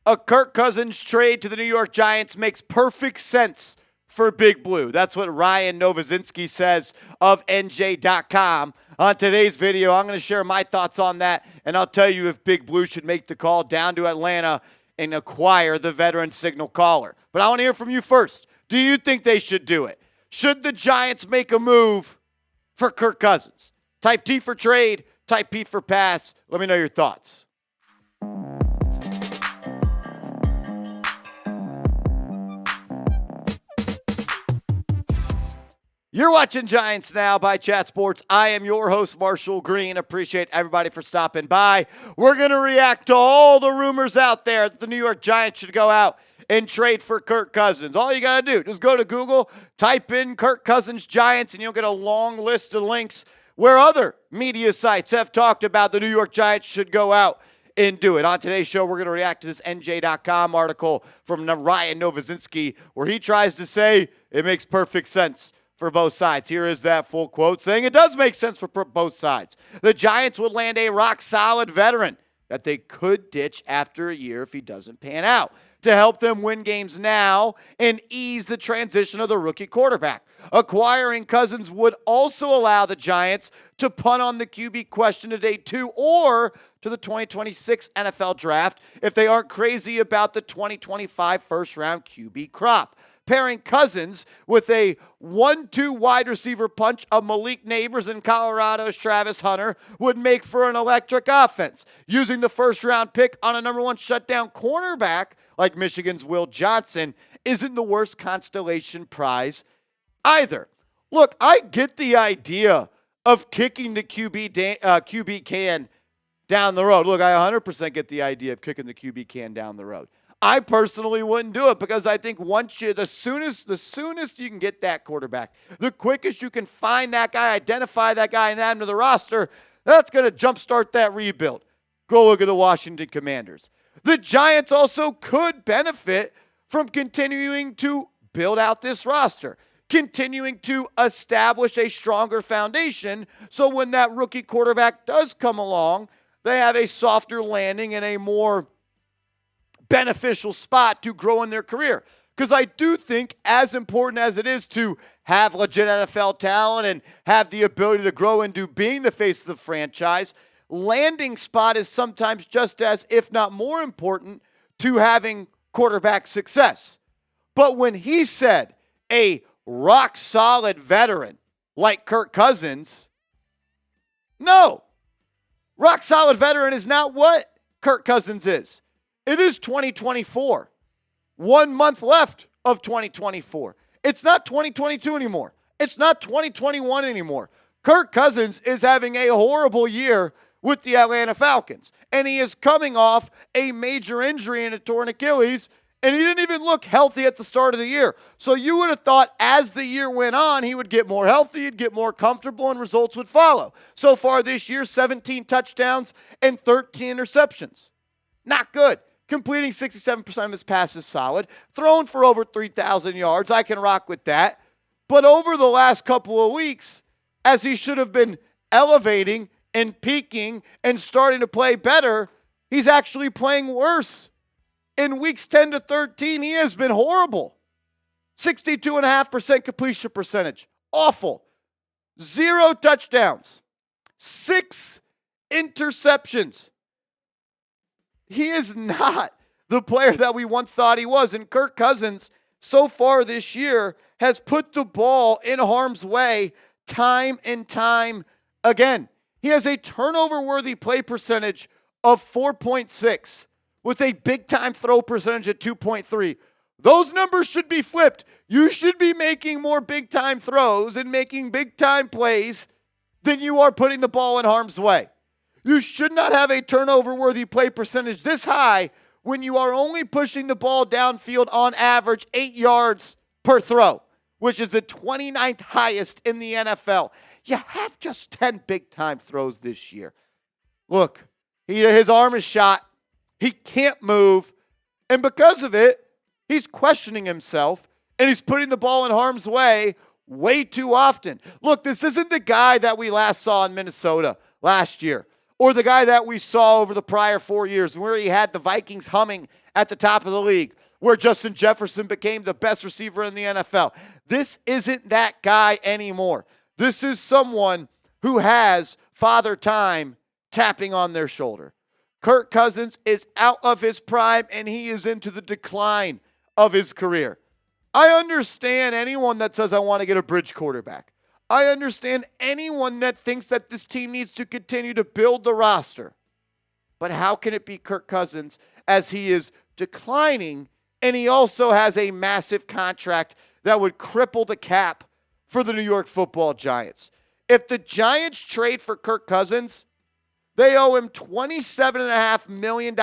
A Kirk Cousins trade to the New York Giants makes perfect sense for Big Blue. That's what Ryan Novozinsky says of NJ.com. On today's video, I'm going to share my thoughts on that, and I'll tell you if Big Blue should make the call down to Atlanta and acquire the veteran signal caller. But I want to hear from you first. Do you think they should do it? Should the Giants make a move for Kirk Cousins? Type T for trade, type P for pass. Let me know your thoughts. You're watching Giants Now by Chat Sports. I am your host, Marshall Green. Appreciate everybody for stopping by. We're going to react to all the rumors out there that the New York Giants should go out and trade for Kirk Cousins. All you got to do, just go to Google, type in Kirk Cousins Giants, and you'll get a long list of links where other media sites have talked about the New York Giants should go out and do it. On today's show, we're going to react to this NJ.com article from Ryan Novozinsky where he tries to say it makes perfect sense for both sides. Here is that full quote saying it does make sense for both sides. The Giants would land a rock-solid veteran that they could ditch after a year if he doesn't pan out to help them win games now and ease the transition of the rookie quarterback. Acquiring Cousins would also allow the Giants to punt on the QB question to day 2 or to the 2026 NFL draft if they aren't crazy about the 2025 first-round QB crop. Pairing Cousins with a 1-2 wide receiver punch of Malik Nabers and Colorado's Travis Hunter would make for an electric offense. Using the first-round pick on a number 1 shutdown cornerback like Michigan's Will Johnson isn't the worst constellation prize either. Look, I get the idea of kicking the QB can down the road. Look, I 100% get the idea of kicking the QB can down the road. I personally wouldn't do it because I think the soonest you can get that quarterback, the quickest you can find that guy, identify that guy, and add him to the roster, that's going to jumpstart that rebuild. Go look at the Washington Commanders. The Giants also could benefit from continuing to build out this roster, continuing to establish a stronger foundation so when that rookie quarterback does come along, they have a softer landing and a more beneficial spot to grow in their career. Because I do think, as important as it is to have legit NFL talent and have the ability to grow into being the face of the franchise, landing spot is sometimes just as, if not more important, to having quarterback success. But when he said a rock-solid veteran like Kirk Cousins, no. Rock-solid veteran is not what Kirk Cousins is. It is 2024. 1 month left of 2024. It's not 2022 anymore. It's not 2021 anymore. Kirk Cousins is having a horrible year with the Atlanta Falcons. And he is coming off a major injury in a torn Achilles, and he didn't even look healthy at the start of the year. So you would have thought as the year went on, he would get more healthy, he'd get more comfortable, and results would follow. So far this year, 17 touchdowns and 13 interceptions. Not good. Completing 67% of his passes solid. Thrown for over 3,000 yards. I can rock with that. But over the last couple of weeks, as he should have been elevating and peaking and starting to play better, he's actually playing worse. In weeks 10 to 13, he has been horrible. 62.5% completion percentage. Awful. 0 touchdowns. 6 interceptions. He is not the player that we once thought he was. And Kirk Cousins, so far this year, has put the ball in harm's way time and time again. He has a turnover-worthy play percentage of 4.6 with a big-time throw percentage at 2.3. Those numbers should be flipped. You should be making more big-time throws and making big-time plays than you are putting the ball in harm's way. You should not have a turnover-worthy play percentage this high when you are only pushing the ball downfield on average 8 yards per throw, which is the 29th highest in the NFL. You have just 10 big-time throws this year. Look, his arm is shot. He can't move. And because of it, he's questioning himself, and he's putting the ball in harm's way way too often. Look, this isn't the guy that we last saw in Minnesota last year. or the guy that we saw over the prior 4 years where he had the Vikings humming at the top of the league, where Justin Jefferson became the best receiver in the NFL. This isn't that guy anymore. This is someone who has Father Time tapping on their shoulder. Kirk Cousins is out of his prime, and he is into the decline of his career. I understand anyone that says, I want to get a bridge quarterback. I understand anyone that thinks that this team needs to continue to build the roster. But how can it be Kirk Cousins as he is declining, and he also has a massive contract that would cripple the cap for the New York Football Giants? If the Giants trade for Kirk Cousins, they owe him $27.5 million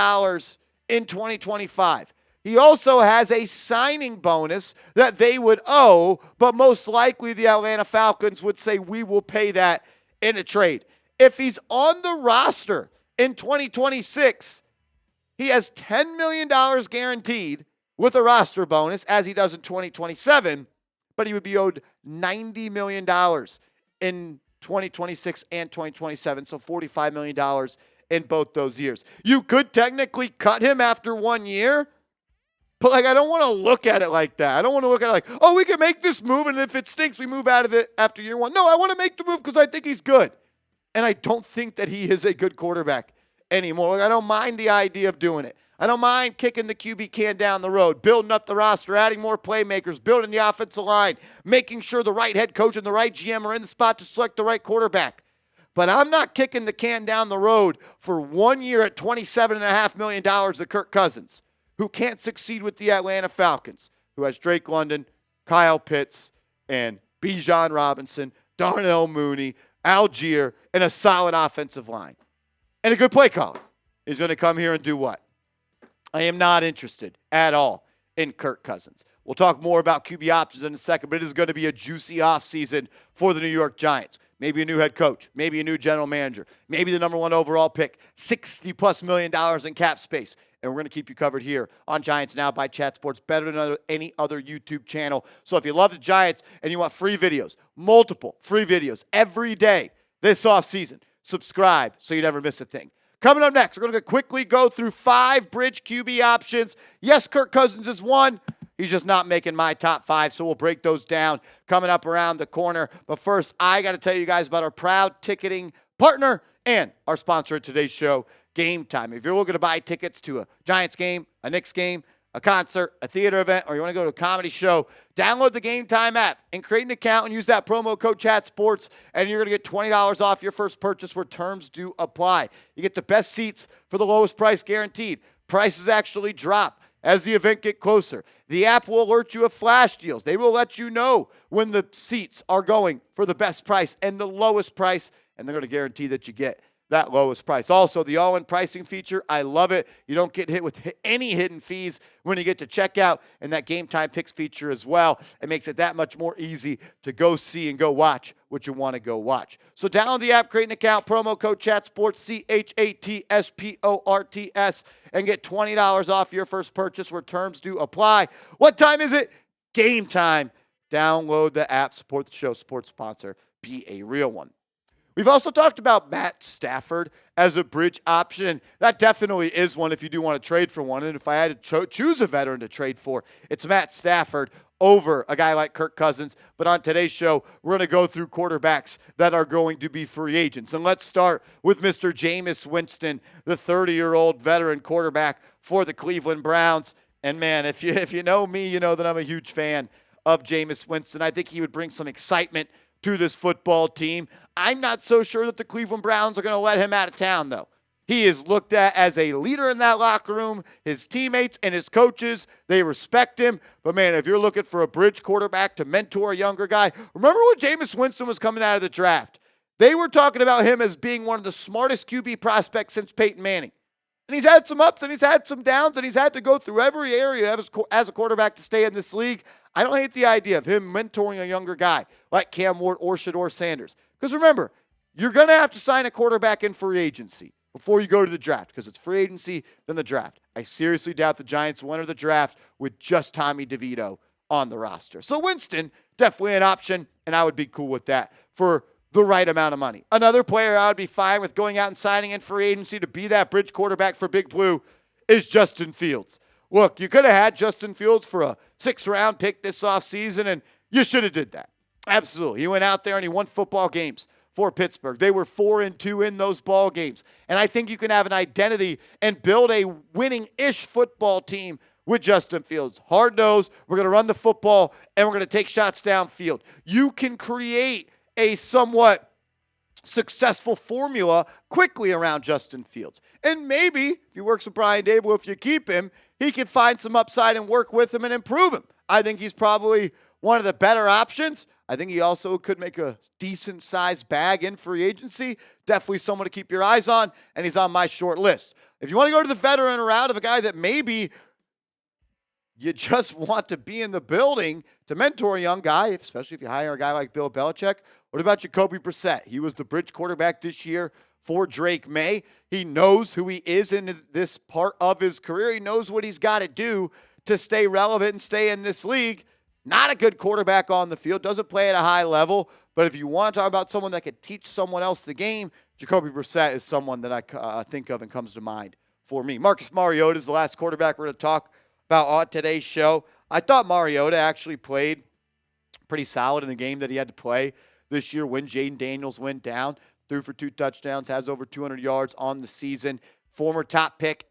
in 2025. He also has a signing bonus that they would owe, but most likely the Atlanta Falcons would say, we will pay that in a trade. If he's on the roster in 2026, he has $10 million guaranteed with a roster bonus, as he does in 2027, but he would be owed $90 million in 2026 and 2027, so $45 million in both those years. You could technically cut him after 1 year, but I don't want to look at it like that. I don't want to look at it like, oh, we can make this move, and if it stinks, we move out of it after year 1. No, I want to make the move because I think he's good. And I don't think that he is a good quarterback anymore. I don't mind the idea of doing it. I don't mind kicking the QB can down the road, building up the roster, adding more playmakers, building the offensive line, making sure the right head coach and the right GM are in the spot to select the right quarterback. But I'm not kicking the can down the road for 1 year at $27.5 million to Kirk Cousins, who can't succeed with the Atlanta Falcons, who has Drake London, Kyle Pitts, and Bijan Robinson, Darnell Mooney, Algier, and a solid offensive line. And a good play caller. He's going to come here and do what? I am not interested at all in Kirk Cousins. We'll talk more about QB options in a second, but it is going to be a juicy offseason for the New York Giants. Maybe a new head coach, maybe a new general manager, maybe the number 1 overall pick, $60+ million in cap space. And we're going to keep you covered here on Giants Now by Chat Sports, better than any other YouTube channel. So if you love the Giants and you want free videos, multiple free videos every day this offseason, subscribe so you never miss a thing. Coming up next, we're going to quickly go through 5 bridge QB options. Yes, Kirk Cousins is one. He's just not making my top 5, so we'll break those down coming up around the corner. But first, I got to tell you guys about our proud ticketing partner and our sponsor of today's show, Game Time. If you're looking to buy tickets to a Giants game, a Knicks game, a concert, a theater event, or you want to go to a comedy show, download the Game Time app and create an account and use that promo code ChatSports, and you're going to get $20 off your first purchase where terms do apply. You get the best seats for the lowest price guaranteed. Prices actually drop as the event gets closer. The app will alert you of flash deals. They will let you know when the seats are going for the best price and the lowest price, and they're going to guarantee that you get that lowest price. Also, the all-in pricing feature, I love it. You don't get hit with any hidden fees when you get to checkout, and that Game Time Picks feature as well. It makes it that much more easy to go see and go watch what you want to go watch. So download the app, create an account, promo code ChatSports, CHATSPORTS, and get $20 off your first purchase where terms do apply. What time is it? Game time. Download the app, support the show, support sponsor, be a real one. We've also talked about Matt Stafford as a bridge option, and that definitely is one if you do want to trade for one. And if I had to choose a veteran to trade for, it's Matt Stafford over a guy like Kirk Cousins. But on today's show, we're going to go through quarterbacks that are going to be free agents. And let's start with Mr. Jameis Winston, the 30-year-old veteran quarterback for the Cleveland Browns. And man, if you know me, you know that I'm a huge fan of Jameis Winston. I think he would bring some excitement to this football team. I'm not so sure that the Cleveland Browns are going to let him out of town, though. He is looked at as a leader in that locker room. His teammates and his coaches, they respect him. But, man, if you're looking for a bridge quarterback to mentor a younger guy, remember when Jameis Winston was coming out of the draft? They were talking about him as being one of the smartest QB prospects since Peyton Manning. And he's had some ups and he's had some downs, and he's had to go through every area as a quarterback to stay in this league. I don't hate the idea of him mentoring a younger guy like Cam Ward or Shedeur Sanders. Because remember, you're going to have to sign a quarterback in free agency before you go to the draft, because it's free agency, then the draft. I seriously doubt the Giants will enter the draft with just Tommy DeVito on the roster. So Winston, definitely an option, and I would be cool with that. For the right amount of money. Another player I would be fine with going out and signing in free agency to be that bridge quarterback for Big Blue is Justin Fields. Look, you could have had Justin Fields for a 6th-round pick this offseason, and you should have did that. Absolutely. He went out there and he won football games for Pittsburgh. They were 4-2 in those ball games. And I think you can have an identity and build a winning-ish football team with Justin Fields. Hard-nosed, we're going to run the football, and we're going to take shots downfield. You can create a somewhat successful formula quickly around Justin Fields. And maybe, if he works with Brian Daboll, if you keep him, he can find some upside and work with him and improve him. I think he's probably one of the better options. I think he also could make a decent-sized bag in free agency. Definitely someone to keep your eyes on, and he's on my short list. If you want to go to the veteran route of a guy that maybe you just want to be in the building to mentor a young guy, especially if you hire a guy like Bill Belichick, what about Jacoby Brissett? He was the bridge quarterback this year for Drake May. He knows who he is in this part of his career. He knows what he's got to do to stay relevant and stay in this league. Not a good quarterback on the field, doesn't play at a high level, but if you want to talk about someone that could teach someone else the game, Jacoby Brissett is someone that I think of and comes to mind for me. Marcus Mariota is the last quarterback we're going to talk about on today's show. I thought Mariota actually played pretty solid in the game that he had to play this year when Jaden Daniels went down. Threw for 2 touchdowns, has over 200 yards on the season. Former top pick,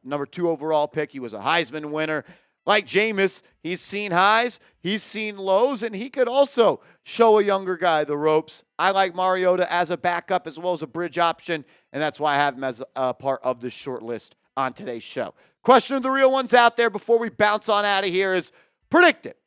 number 2 overall pick. He was a Heisman winner. Like Jameis, he's seen highs, he's seen lows, and he could also show a younger guy the ropes. I like Mariota as a backup as well as a bridge option, and that's why I have him as a part of this short list on today's show. Question of the real ones out there before we bounce on out of here is, predict it.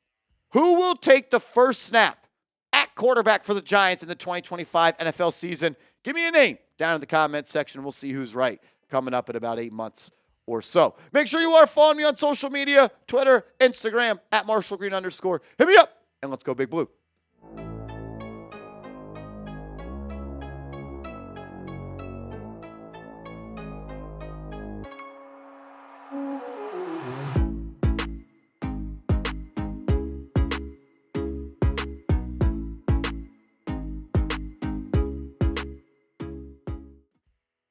Who will take the first snap at quarterback for the Giants in the 2025 NFL season? Give me a name down in the comments section. We'll see who's right coming up in about 8 months or so. Make sure you are following me on social media, Twitter, Instagram, @MarshallGreen_. Hit me up, and let's go Big Blue.